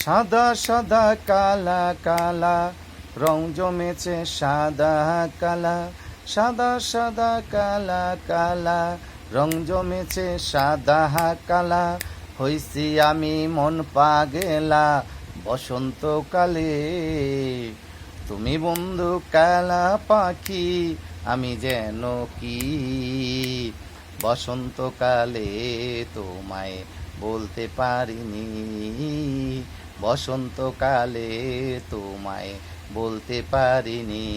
সাদা সাদা কালা কালা রং জমেছে সাদা কালা, সাদা সাদা কালা কালা রং জমেছে সাদা কালা। হইছি আমি মন পাগেলা বসন্তকালে, তুমি বন্ধু কালা পাখি আমি যেন কি। বসন্তকালে তোমায় বলতে পারিনি, বসন্তকালে তোমায় বলতে পারিনি।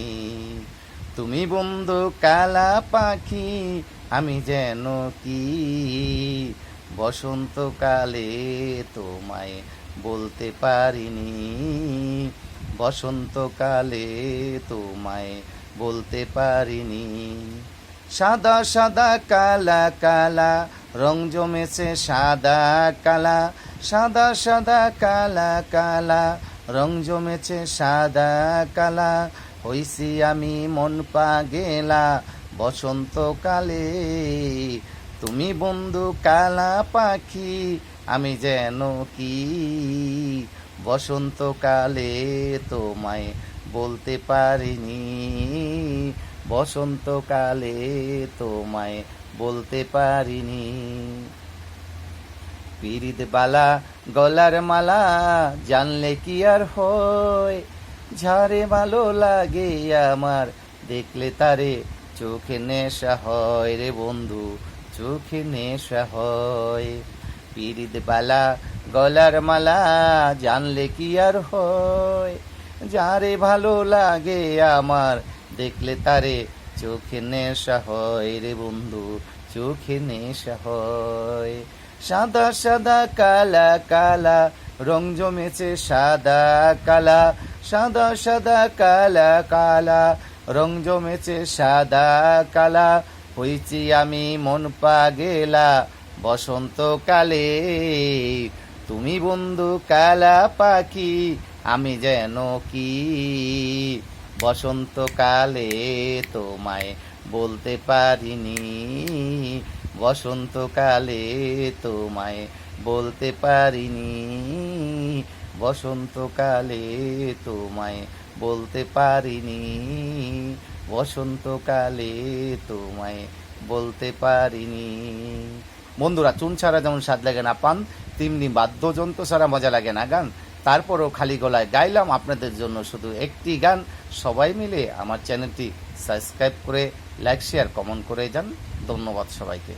তুমি বন্ধু কালা পাখি আমি যেন কি, বসন্তকালে তোমায় বলতে পারিনি, বসন্তকালে তোমায় বলতে পারিনি। সাদা সাদা কালা কালা রং জমেছে সাদা কালা, সাদা সাদা কালা কালা রং জমেছে সাদা কালা। হইছি আমি মন পাগেলা বসন্তকালে, তুমি বন্ধু কালা পাখি আমি যেন কি। বসন্তকালে তোমায় বলতে পারিনি, বসন্তকালে তোমায় বলতে পারিনি। পিরিত বালা গলার মালা জানলে কি আর হয়, ঝাড়ে ভালো লাগে আমার দেখলে তারে চোখে নেশা হয় রে বন্ধু, চোখে নেশা হয়। পিরিত বালা গলার মালা জানলে কি আর হয়, যারে ভালো লাগে আমার দেখলে তারে চোখে নেশা হয় রে বন্ধু, চোখে নেশা হয়। সাদা সাদা কালা কালা রং জমেছে সাদা কালা, সাদা সাদা কালা কালা রং জমেছে সাদা কালা। হইছি আমি মন পাগেলা বসন্তকালে, তুমি বন্ধু কালা পাখি আমি যেন কি। বসন্তকালে তোমায় বলতে পারিনি, বসন্তকালে তোমায় বলতে পারিনি, বসন্তকালে তোমায় বলতে পারিনি, বসন্তকালে তোমায় বলতে পারিনি। বন্ধুরা, চুন ছাড়া যেমন স্বাদ লাগে না পান, তেমনি বাদ্যযন্ত্র ছাড়া মজা লাগে না গান। তারপরও খালি গলায় গাইলাম আপনাদের জন্য শুধু একটি গান। সবাই মিলে আমার চ্যানেলটি সাবস্ক্রাইব করে লাইক শেয়ার কমেন্ট করে যান। ধন্যবাদ সবাইকে।